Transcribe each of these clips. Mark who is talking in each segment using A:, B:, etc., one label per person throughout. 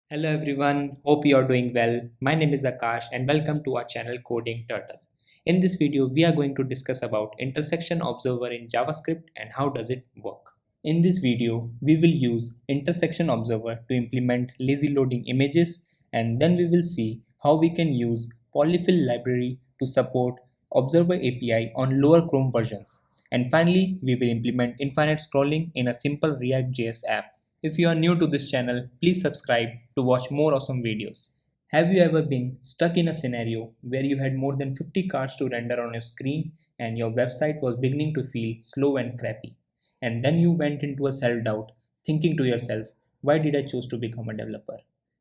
A: Hello everyone, hope you are doing well. My name is Akash and welcome to our channel Coding Turtle. In this video, we are going to discuss about intersection observer in JavaScript and how does it work. In this video, we will use intersection observer to implement lazy loading images, and then we will see how we can use polyfill library to support observer API on lower Chrome versions. And finally, we will implement infinite scrolling in a simple React.js app. If you are new to this channel, please subscribe to watch more awesome videos. Have you ever been stuck in a scenario where you had more than 50 cards to render on your screen and your website was beginning to feel slow and crappy? And then you went into a self-doubt, thinking to yourself, why did I choose to become a developer?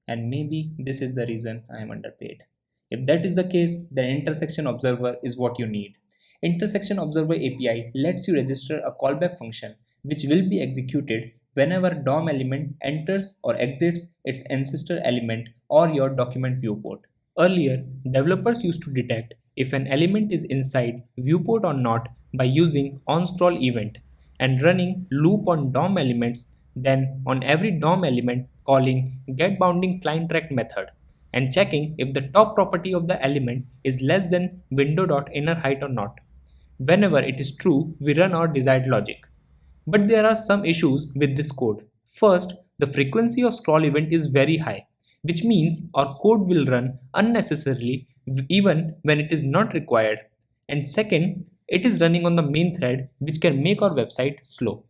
A: And maybe this is the reason I am underpaid. If that is the case, then Intersection Observer is what you need. Intersection Observer API lets you register a callback function which will be executed whenever DOM element enters or exits its ancestor element or your document viewport. Earlier, developers used to detect if an element is inside viewport or not by using onScroll event and running loop on DOM elements, then on every DOM element calling getBoundingClientTrack method and checking if the top property of the element is less than window.innerHeight or not. Whenever it is true, we run our desired logic. But there are some issues with this code. First, the frequency of scroll event is very high, which means our code will run unnecessarily even when it is not required. And second, it is running on the main thread, which can make our website slow.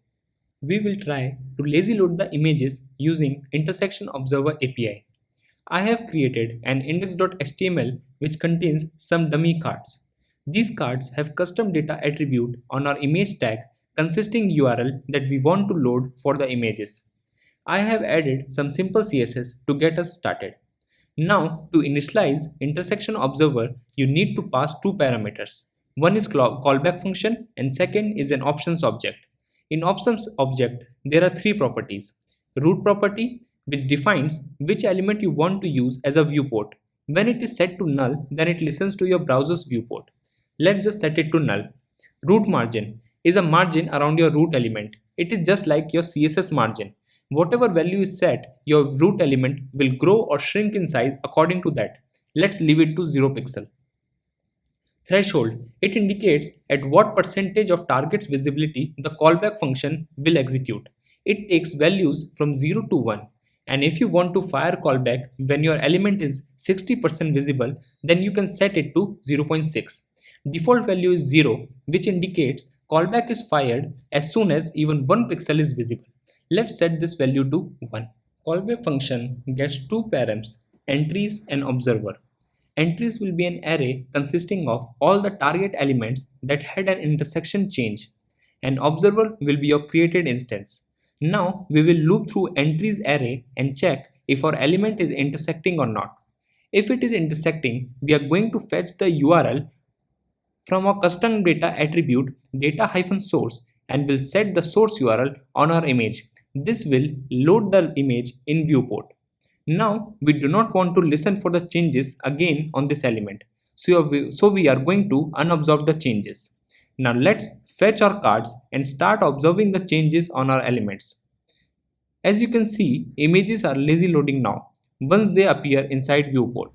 A: We will try to lazy load the images using Intersection Observer API. I have created an index.html which contains some dummy cards. These cards have custom data attribute on our image tag consisting URL that we want to load for the images. I have added some simple CSS to get us started. Now, to initialize intersection observer, you need to pass two parameters. One is callback function and second is an options object. In options object, there are three properties. Root property, which defines which element you want to use as a viewport. When it is set to null, then it listens to your browser's viewport. Let's just set it to null. Root margin is a margin around your root element. It is just like your CSS margin. Whatever value is set, your root element will grow or shrink in size according to that. Let's leave it to 0 pixel. Threshold, it indicates at what percentage of target's visibility the callback function will execute. It takes values from 0 to 1. And if you want to fire callback when your element is 60% visible, then you can set it to 0.6. Default value is 0, which indicates callback is fired as soon as even 1 pixel is visible. Let's set this value to 1. Callback function gets two params, entries and observer. Entries will be an array consisting of all the target elements that had an intersection change. An observer will be your created instance. Now we will loop through entries array and check if our element is intersecting or not. If it is intersecting, we are going to fetch the URL from our custom data attribute data-source and will set the source URL on our image. This will load the image in viewport. Now we do not want to listen for the changes again on this element. So we are going to unobserve the changes. Now let's fetch our cards and start observing the changes on our elements. As you can see, images are lazy loading now once they appear inside viewport.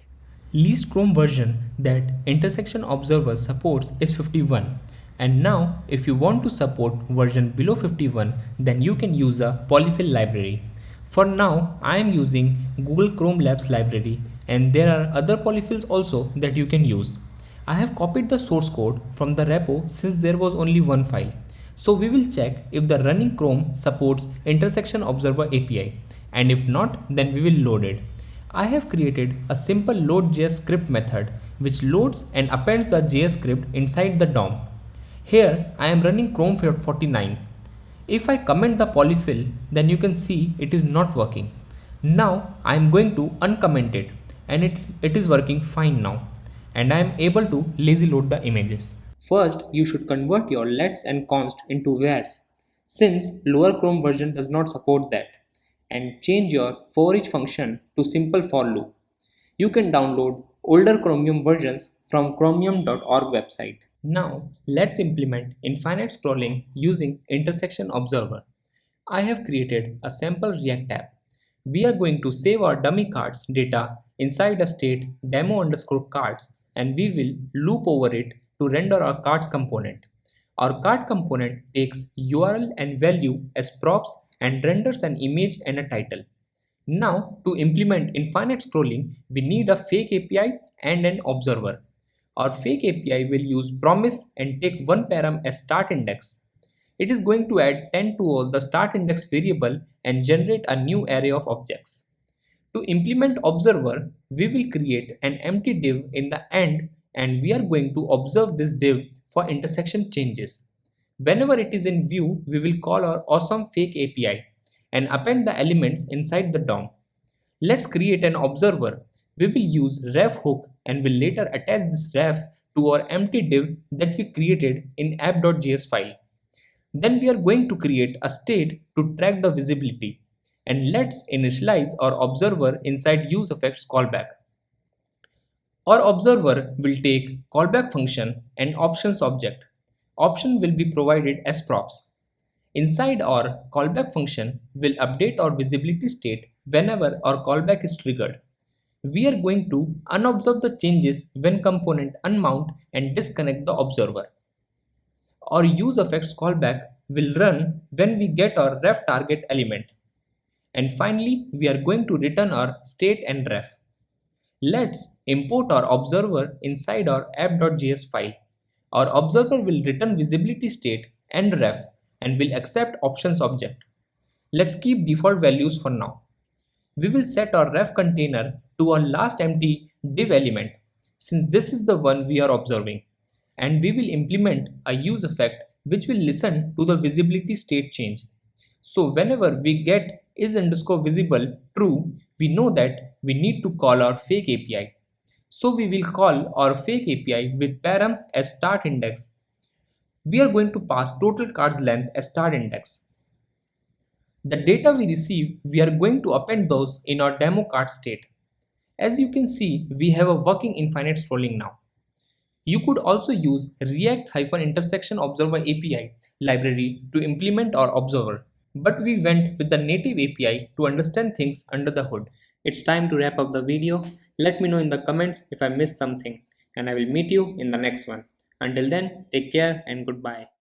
A: Least Chrome version that Intersection Observer supports is 51, and now if you want to support version below 51, then you can use a polyfill library. For now, I am using Google Chrome Labs library, and there are other polyfills also that you can use. I have copied the source code from the repo since there was only one file. So we will check if the running Chrome supports Intersection Observer API, and if not, then we will load it. I have created a simple load.js script method which loads and appends the JS script inside the DOM. Here I am running Chrome 49. If I comment the polyfill, then you can see it is not working. Now I am going to uncomment it, and it is working fine now, and I am able to lazy load the images. First, you should convert your lets and const into vars, since lower Chrome version does not support that, and change your for each function to simple for loop. You can download older Chromium versions from chromium.org website. Now let's implement infinite scrolling using intersection observer. I have created a sample React app. we are going to save our dummy cards data inside a state demo underscore cards, and we will loop over it to render our cards component. Our card component takes URL and value as props and renders an image and a title. Now, to implement infinite scrolling, we need a fake API and an observer. Our fake API will use promise and take one param as start index. It is going to add 10 to all the start index variable and generate a new array of objects. To implement observer, we will create an empty div in the end, and we are going to observe this div for intersection changes. Whenever it is in view, we will call our awesome fake API and append the elements inside the DOM. Let's create an observer. We will use ref hook and will later attach this ref to our empty div that we created in app.js file. Then we are going to create a state to track the visibility, and let's initialize our observer inside useEffects callback. Our observer will take callback function and options object. Option will be provided as props. Inside our callback function will update our visibility state whenever our callback is triggered. We are going to unobserve the changes when component unmount and disconnect the observer. Our useEffects callback will run when we get our ref target element. And finally, we are going to return our state and ref. Let's import our observer inside our app.js file. Our observer will return visibility state and ref and will accept options object. Let's keep default values for now. We will set our ref container to our last empty div element, since this is the one we are observing, and we will implement a use effect which will listen to the visibility state change. So whenever we get is_visible true, we know that we need to call our fake API. So we will call our fake API with params as start index. We are going to pass total cards length as start index. The data we receive, we are going to append those in our demo card state. As you can see, we have a working infinite scrolling now. You could also use React-intersection observer API library to implement our observer, but we went with the native API to understand things under the hood. It's time to wrap up the video. Let me know in the comments if I missed something, and I will meet you in the next one. Until then, take care and goodbye.